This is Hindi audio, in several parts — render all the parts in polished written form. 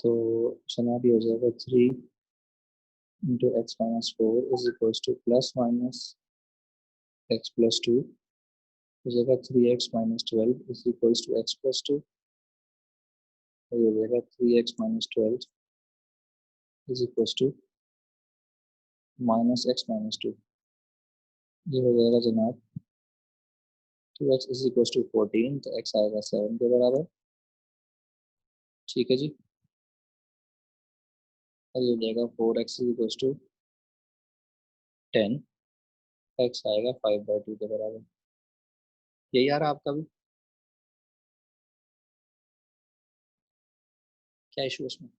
तो जनाब ये हो जाएगा 3 into x minus 4 is equal to plus minus x plus 2 हो जाएगा 3x minus 12 is equal to x plus 2। ये हो जाएगा 3x minus 12 is equal to minus x minus 2। ये हो जाएगा जनाब 2x इज इक्वल टू 14, तो x आएगा 7 के बराबर। ठीक है जी। और ये हो जाएगा 4x is equal to 10, x आएगा 5/2 के बराबर। यही आ रहा आपका भी? क्या इशू उसमें?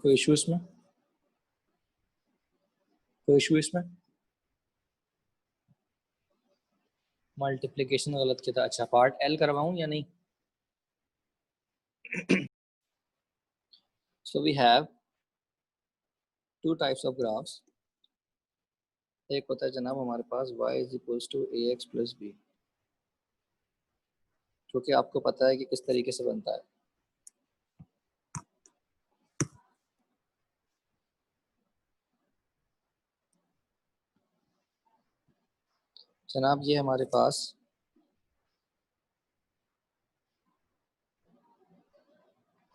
कोई इशू इसमें? कोई इशू इसमें? मल्टीप्लिकेशन गलत किया था। अच्छा, पार्ट एल करवाऊं या नहीं? So we have two types of graphs. एक होता है जनाब हमारे पास y is equals to a x plus b, जो कि आपको पता है कि किस तरीके से बनता है। जनाब ये हमारे पास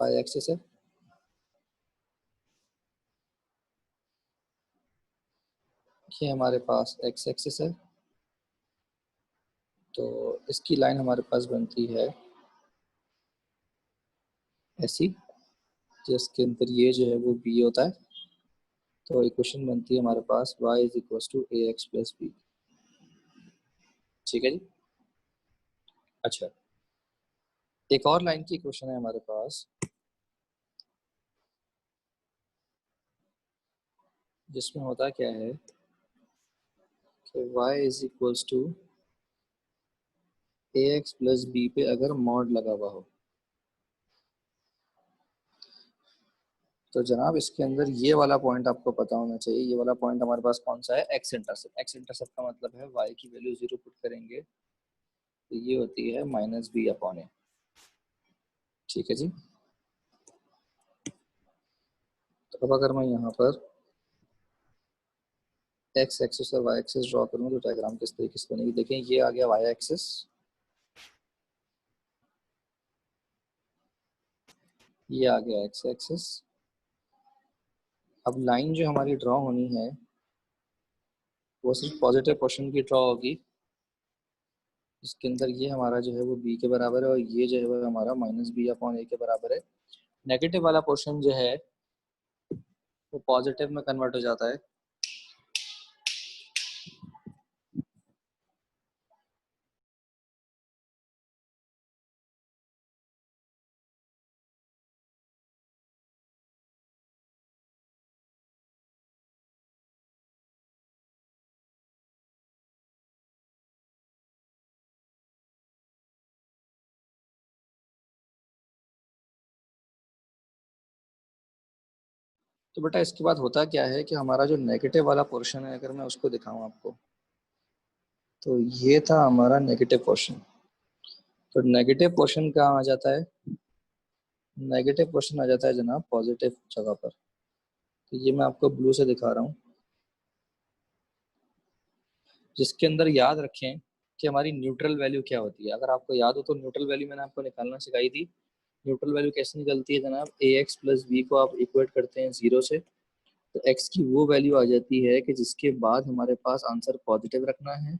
y एक्सिस है, ये हमारे पास x एक्सिस है। तो इसकी लाइन हमारे पास बनती है ऐसी, जिसके अंदर ये जो है वो b होता है। तो इक्वेशन बनती है हमारे पास y is equals to a x plus b. ठीक है जी। अच्छा, एक और लाइन की इक्वेशन है हमारे पास, जिसमें होता क्या है कि y is equals to a x plus b पे अगर मॉड लगा हुआ हो, तो जनाब इसके अंदर ये वाला पॉइंट आपको पता होना चाहिए। ये वाला पॉइंट हमारे पास कौन सा है? X intercept. एक्स इंटरसेप्ट का मतलब है y की वैल्यू 0 पुट करेंगे तो ये होती है माइनस बी अपॉन ए। ठीक है जी। तो अब अगर मैं यहाँ पर एक्स एक्सिस और वाई एक्सिस ड्रॉ करूँ तो डायग्राम किस तरीके से बनेगी? देखें, ये आ गया वाई एक्सिस, ये आ गया एक्स एक्सिस। अब लाइन जो हमारी ड्रॉ होनी है वो सिर्फ पॉजिटिव पोर्शन की ड्रॉ होगी। इसके अंदर ये हमारा जो है वो b के बराबर है और ये जो है वो हमारा माइनस बी अपॉन ए के बराबर है। नेगेटिव वाला पोर्शन जो है वो पॉजिटिव में कन्वर्ट हो जाता है। तो बेटा इसके बाद होता क्या है कि हमारा जो नेगेटिव वाला पोर्शन है, अगर मैं उसको दिखाऊं आपको, तो ये था हमारा नेगेटिव पोर्शन। तो नेगेटिव पोर्शन कहाँ आ जाता है? नेगेटिव पोर्शन आ जाता है जनाब पॉजिटिव जगह पर। तो ये मैं आपको ब्लू से दिखा रहा हूँ, जिसके अंदर याद रखें कि हमारी न्यूट्रल वैल्यू क्या होती है। अगर आपको याद हो तो न्यूट्रल वैल्यू मैंने आपको निकालना सिखाई थी। न्यूट्रल वैल्यू कैसे निकलती है जनाब? ए एक्स प्लस बी को आप इक्वेट करते हैं 0 से, तो एक्स की वो वैल्यू आ जाती है कि जिसके बाद हमारे पास आंसर पॉजिटिव रखना है।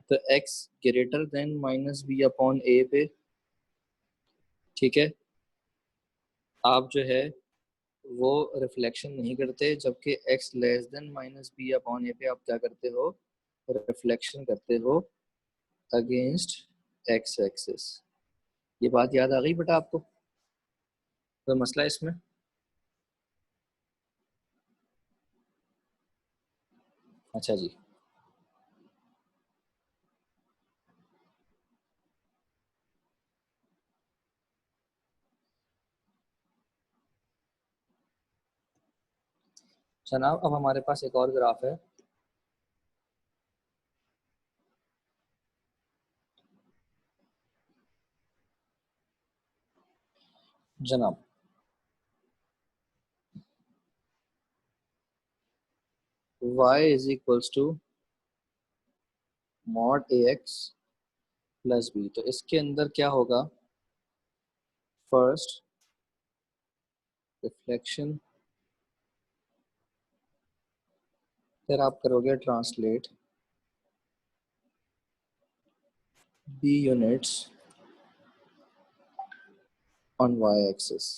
तो x greater than minus b upon a पे, ठीक है, आप जो है वो रिफ्लेक्शन नहीं करते, जबकि x less than minus b upon a पे आप क्या करते हो? रिफ्लेक्शन करते हो अगेंस्ट एक्स एक्सिस। ये बात याद आ गई बेटा आपको? कोई मसला है इसमें? अच्छा जी। जनाब अब हमारे पास एक और ग्राफ है। जनाब y is equals to mod a x plus b. तो इसके अंदर क्या होगा, फर्स्ट रिफ्लेक्शन, फिर आप करोगे translate b units on y axis.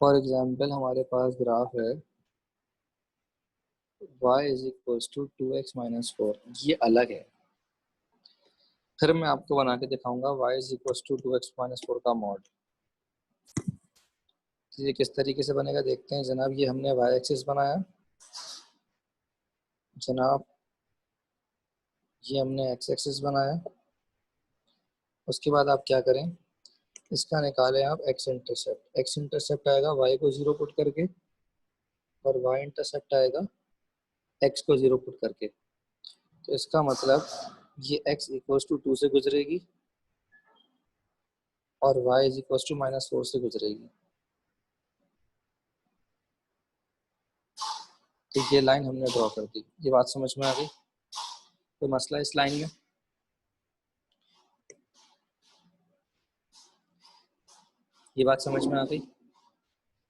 For example हमारे पास ग्राफ है y is equals to 2x-4, ये अलग है। फिर मैं आपको बना के दिखाऊंगा y is equals to 2x-4 का मॉड। तो ये किस तरीके से बनेगा देखते हैं जनाब। ये हमने y एक्सिस बनाया जनाब, ये हमने x एक्सिस बनाया। उसके बाद आप क्या करें, इसका निकालें आप x इंटरसेप्ट। x इंटरसेप्ट आएगा y को 0 पुट करके, और y इंटरसेप्ट आएगा x को 0 पुट करके। तो इसका मतलब ये x इक्वल्स टू 2 से गुजरेगी और y इज इक्वल्स टू -4 से गुजरेगी। तो ये लाइन हमने ड्रॉ कर दी। ये बात समझ में आ गई? तो मसला इस लाइन में, ये बात समझ में आ गई?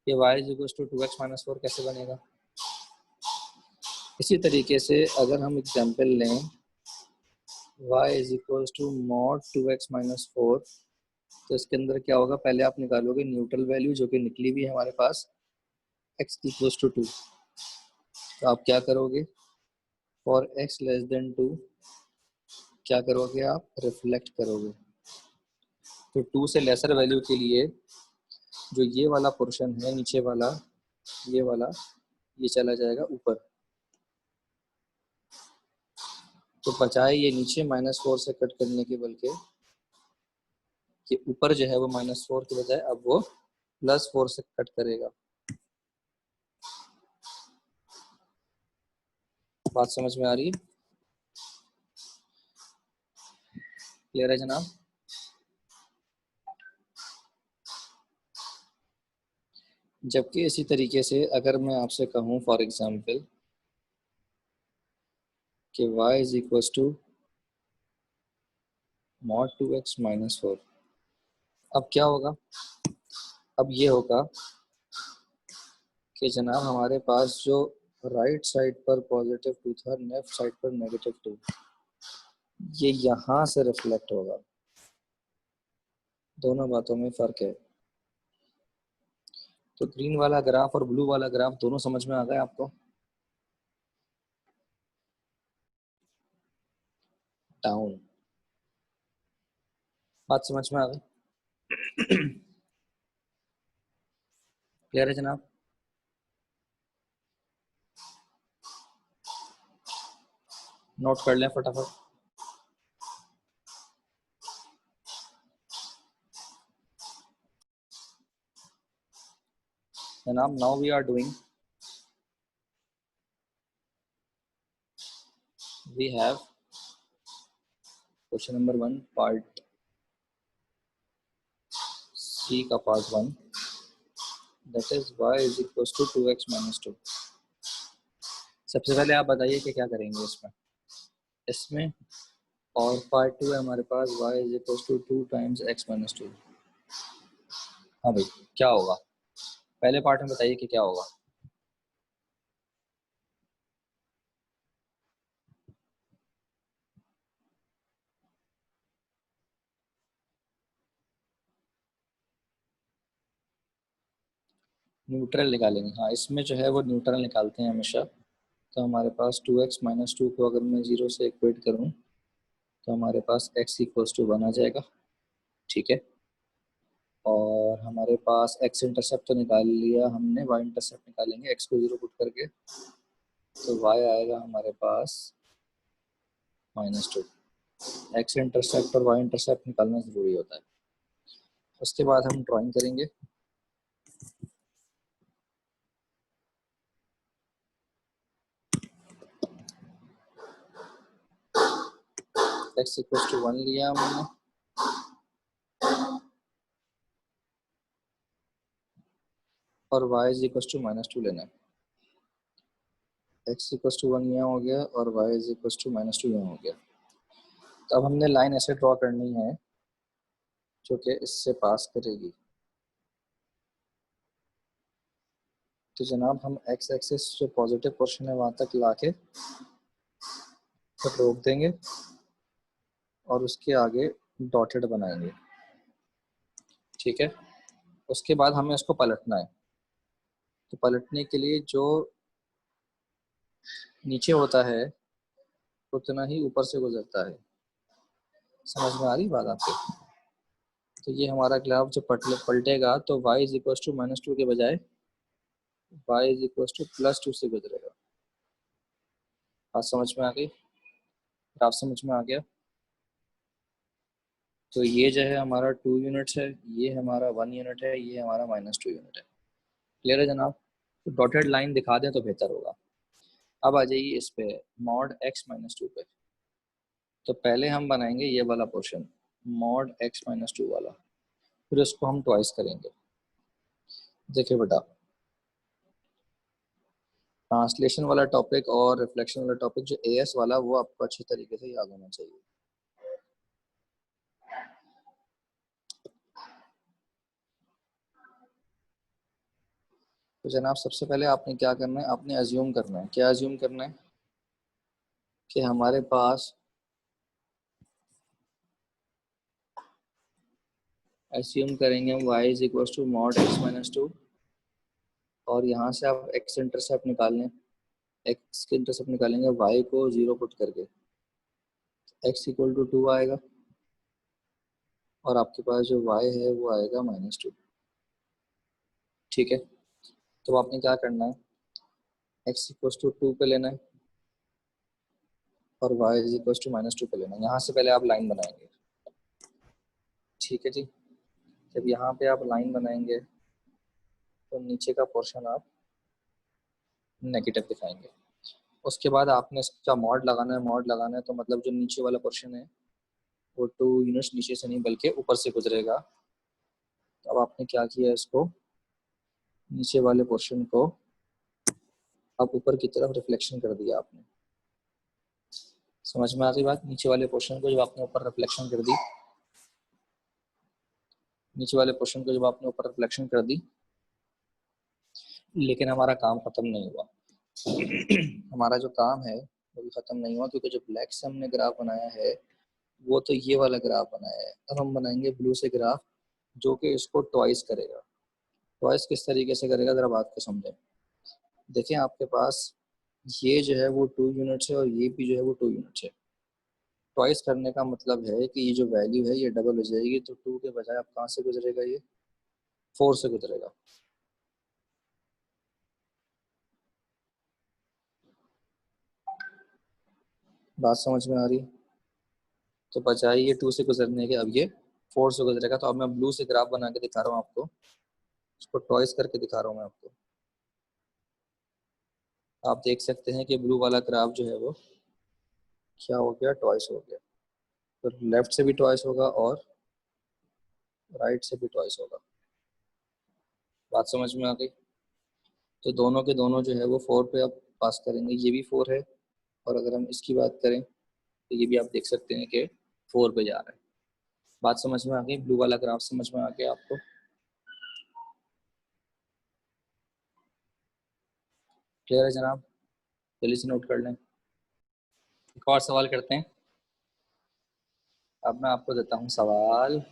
ये y is equals to 2x-4 कैसे बनेगा। इसी तरीके से अगर हम एग्जांपल लें y is equals to mod 2x-4, तो इसके अंदर क्या होगा, पहले आप निकालोगे न्यूट्रल वैल्यू जो कि निकली भी है हमारे पास x इक्वल्स टू 2। तो आप क्या करोगे, फॉर x लेस देन 2 क्या करोगे, आप रिफ्लेक्ट करोगे। तो 2 से लेसर वैल्यू के लिए जो ये वाला पोर्शन है नीचे वाला, ये वाला, ये चला जाएगा ऊपर। तो बजाय ये नीचे -4 से कट करने के, बल्कि ये ऊपर जो है वो -4 के बजाय अब वो +4 से कट करेगा। बात समझ में आ रही है? क्लियर है जनाब? जबकि इसी तरीके से अगर मैं आपसे कहूँ फॉर एग्जांपल कि y is equals to mod 2x-4, अब क्या होगा, अब ये होगा कि जनाब हमारे पास जो राइट साइड पर +2 था, लेफ्ट साइड पर -2, ये यहाँ से रिफ्लेक्ट होगा। दोनों बातों में फ़र्क है। तो ग्रीन वाला ग्राफ और ब्लू वाला ग्राफ दोनों समझ में आ गए आपको? डाउन। बात समझ में आ गई? क्लियर है जनाब? नोट कर लें फटाफट। जनाब now we are doing, we have question number 1 part c का part 1, that is y is equals to 2x-2। सबसे पहले आप बताइए कि क्या करेंगे इसमें। इसमें और पार्ट 2 है हमारे पास y is equals to 2 times x-2। हाँ भाई, क्या होगा पहले पार्ट में बताइए कि क्या होगा। न्यूट्रल निकालेंगे, हाँ इसमें जो है वो न्यूट्रल निकालते हैं हमेशा। तो हमारे पास 2x-2 को अगर मैं 0 से इक्वेट करूँ तो हमारे पास x इक्वल्स टू 1 आ जाएगा, ठीक है। और हमारे पास x इंटरसेप्ट तो निकाल लिया हमने, y इंटरसेप्ट निकालेंगे x को 0 पुट करके। तो y आएगा हमारे पास -2। x इंटरसेप्ट और y इंटरसेप्ट निकालना ज़रूरी होता है। उसके बाद हम ड्राइंग करेंगे। x इक्वल टू 1 लिया हमने और y इज इक्वल टू -2 लेना है। x इक्वल टू 1 यहाँ हो गया और y इज इक्वल टू -2 यहाँ हो गया। तो अब हमने लाइन ऐसे ड्रॉ करनी है जो कि इससे पास करेगी। तो जनाब हम x एक्सिस जो पॉजिटिव पोर्शन है वहाँ तक लाके फिर रोक देंगे और उसके आगे डॉटेड बनाएंगे, ठीक है। उसके बाद हमें इसको पलटना है। तो पलटने के लिए जो नीचे होता है उतना ही ऊपर से गुजरता है। समझ में आ रही बात आपके? तो ये हमारा ग्राफ जो पलटेगा तो y इज इक्वल टू -2 के बजाय y इज इक्वल टू +2 से गुजरेगा। बात समझ में आ गई? ग्राफ समझ में आ गया? तो ये जो है हमारा 2 यूनिट्स है, ये हमारा 1 यूनिट है, ये हमारा -2 यूनिट है। क्लियर है जनाब? तो डॉटेड लाइन दिखा दें तो बेहतर होगा। अब आ जाइए इस पे मॉड x-2 पे। तो पहले हम बनाएंगे ये वाला पोर्शन मॉड x-2 वाला, फिर उसको हम ट्वाइस करेंगे। देखिए बेटा, ट्रांसलेशन वाला टॉपिक और रिफ्लेक्शन वाला टॉपिक जो एएस वाला वो आपको अच्छी तरीके से याद होना चाहिए। तो जनाब सबसे पहले आपने क्या करना है, आपने अज्यूम करना है। क्या अज्यूम करना है? कि हमारे पास अज्यूम करेंगे हम y is equal to mod x-2 और यहाँ से आप x इंटरसेप्ट निकाल लें। x के इंटरसेप्ट निकालेंगे y को 0 पुट करके, x इक्वल टू 2 आएगा और आपके पास जो y है वो आएगा -2, ठीक है। तो आपने क्या करना है, x इक्वल टू 2 पे लेना है और y इज इक्वल टू -2 पे लेना है। यहाँ से पहले आप लाइन बनाएंगे, ठीक है जी। जब यहाँ पे आप लाइन बनाएंगे तो नीचे का पोर्शन आप नेगेटिव दिखाएंगे। उसके बाद आपने इसका मॉड लगाना है। मॉड लगाना है तो मतलब जो नीचे वाला पोर्शन है वो 2 यूनिट्स नीचे से नहीं बल्कि ऊपर से गुजरेगा। तो अब आपने क्या किया, इसको नीचे वाले पोर्शन को अब ऊपर की तरफ रिफ्लेक्शन कर दिया आपने। समझ में आ गई बात? नीचे वाले पोर्शन को जब आपने ऊपर रिफ्लेक्शन कर दी, नीचे वाले पोर्शन को जब आपने ऊपर रिफ्लेक्शन कर दी, लेकिन हमारा काम खत्म नहीं हुआ। हमारा जो काम है वो भी खत्म नहीं हुआ, क्योंकि जो ब्लैक से हमने ग्राफ बनाया है वो तो ये वाला ग्राफ बनाया है। अब हम बनाएंगे ब्लू से ग्राफ जो कि इसको ट्वाइस करेगा। ट्वाइस किस तरीके से करेगा जरा बात को समझें। देखें आपके पास ये जो है वो 2 यूनिट्स है और ये भी जो है वो 2 यूनिट्स है। ट्वाइस करने का मतलब है कि ये जो वैल्यू है ये डबल हो जाएगी। तो 2 के बजाय आप कहाँ से गुजरेगा, ये 4 से गुजरेगा। बात समझ में आ रही? तो बजाय ये 2 से गुजरने के अब ये 4 से गुजरेगा। तो अब मैं ब्लू से ग्राफ बना के दिखा रहा हूँ आपको, इसको ट्वाइस करके दिखा रहा हूँ मैं आपको। आप देख सकते हैं कि ब्लू वाला ग्राफ जो है वो क्या हो गया, ट्वाइस हो गया। तो लेफ्ट से भी ट्वाइस होगा और राइट से भी ट्वाइस होगा। बात समझ में आ गई? तो दोनों के दोनों जो है वो 4 पे अब पास करेंगे। ये भी 4 है और अगर हम इसकी बात करें तो ये भी आप देख सकते हैं कि 4 पे जा रहा है। बात समझ में आ गई? ब्लू वाला ग्राफ समझ में आ गया आपको? क्लियर है जनाब? जल्दी से नोट कर लें। एक और सवाल करते हैं। अब मैं आपको देता हूँ सवाल।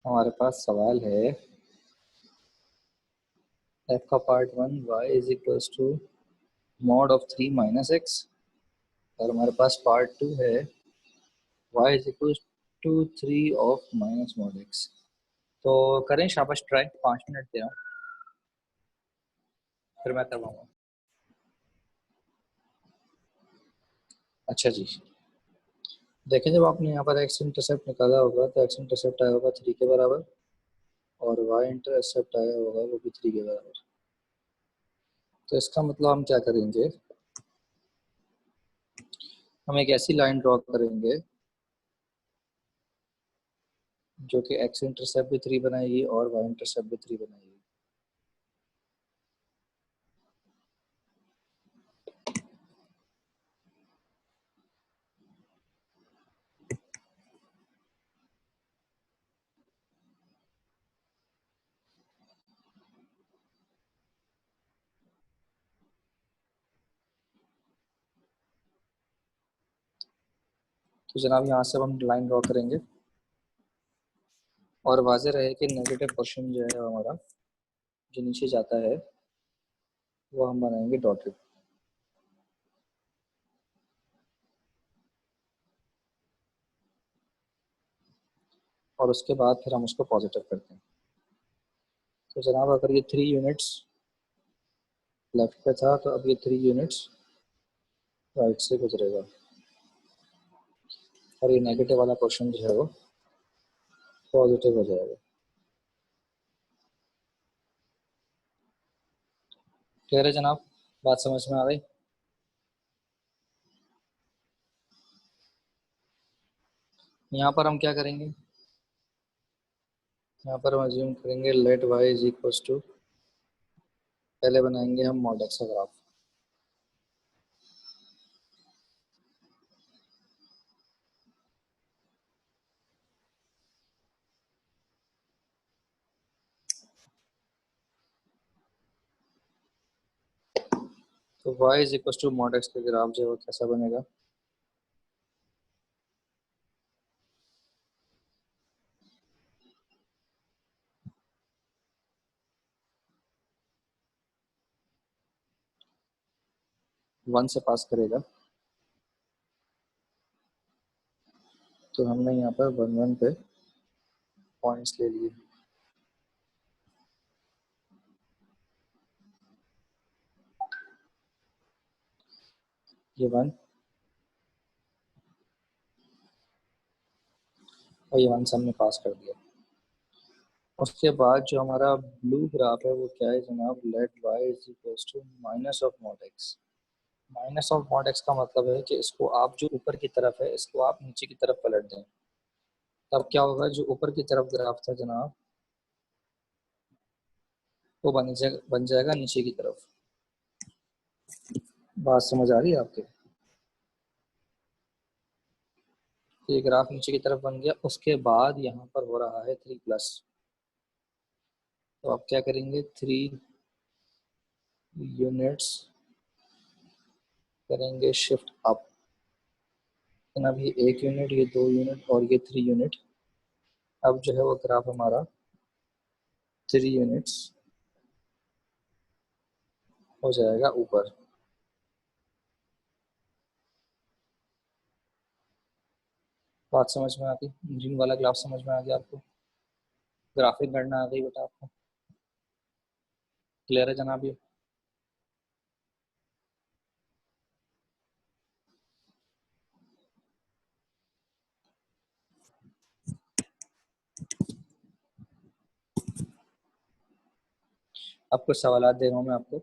हमारे पास सवाल है f का part 1 y is equal to mod of 3 minus x और हमारे पास पार्ट 2 है y is equal to 3 of minus mod x. तो करें शाबाश ट्राई, 5 मिनट दे रहा हूँ फिर मैं करवाऊंगा। अच्छा जी, देखें जब आपने यहाँ पर एक्स इंटरसेप्ट निकाला होगा तो एक्स इंटरसेप्ट आया होगा 3 के बराबर और वाई इंटरसेप्ट आया होगा वो भी 3 के बराबर। तो इसका मतलब हम क्या करेंगे, हम एक ऐसी लाइन ड्रॉ करेंगे जो कि एक्स इंटरसेप्ट भी 3 बनाएगी और वाई इंटरसेप्ट भी 3 बनाएगी। तो जनाब यहाँ से हम लाइन ड्रॉ करेंगे और वाज़ेह रहे कि नेगेटिव पोर्शन जो है हमारा जो नीचे जाता है वो हम बनाएंगे डॉटेड। और उसके बाद फिर हम उसको पॉजिटिव करते हैं। तो जनाब अगर ये 3 यूनिट्स लेफ्ट पे था तो अब ये 3 यूनिट्स राइट से गुजरेगा और ये नेगेटिव वाला पोर्शन जो है वो पॉजिटिव हो जाएगा। क्लियर है जनाब? बात समझ में आ गई? यहाँ पर हम क्या करेंगे, यहाँ पर हम अज्यूम करेंगे let y is equal to, पहले बनाएंगे हम मॉड एक्स का ग्राफ। तो y is equal to mod x का ग्राफ जो है वो कैसा बनेगा, वन से पास करेगा। तो हमने यहाँ पर 1 1 पे पॉइंट्स ले लिए। ये 1 और ये 1 से हमने पास कर दिया। उसके बाद जो हमारा ब्लू ग्राफ है वो क्या है जनाब, let y is equal to minus of mod x. Minus of mod x का मतलब है कि इसको आप जो ऊपर की तरफ है इसको आप नीचे की तरफ पलट दें। तब क्या होगा, जो ऊपर की तरफ ग्राफ था जनाब वो बन जाएगा नीचे की तरफ। बात समझ आ रही है आपके? तो ये ग्राफ नीचे की तरफ बन गया। उसके बाद यहाँ पर हो रहा है 3+। तो आप क्या करेंगे, 3 यूनिट्स करेंगे शिफ्ट अप। अब ये 1 यूनिट, ये 2 यूनिट और ये 3 यूनिट। अब जो है वो ग्राफ हमारा 3 यूनिट्स हो जाएगा ऊपर। बात समझ में आ गई? ग्रीन वाला ग्राफ समझ में आ गया आपको? ग्राफिक गणना आ गई बेटा आपको? क्लियर है जनाब ये? अब कुछ सवाल दे रहा हूँ मैं आपको।